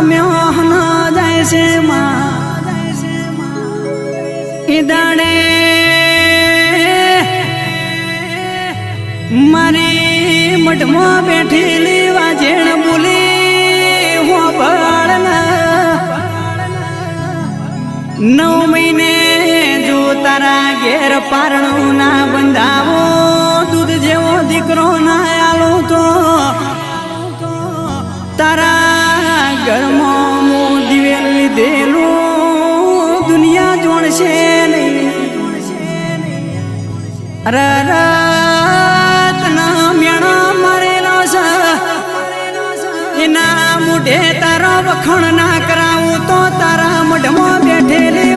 મેહન જાય છે એ દાડે મારી મઠમાં બેઠેલી વાજેણ બોલી હું ભળના 9 મહિને જો તારા ઘેર પારણું ના બંધાવો દૂધ જેવો દીકરો ના આલો તો તારા ઘરમાં હું દિવેલ લીધેલું દુનિયા જોણશે નહીં રતના મેણા મારેલો છે એના મોઢે તારો વખણ ના કરાવું તો તારા મોઢમાં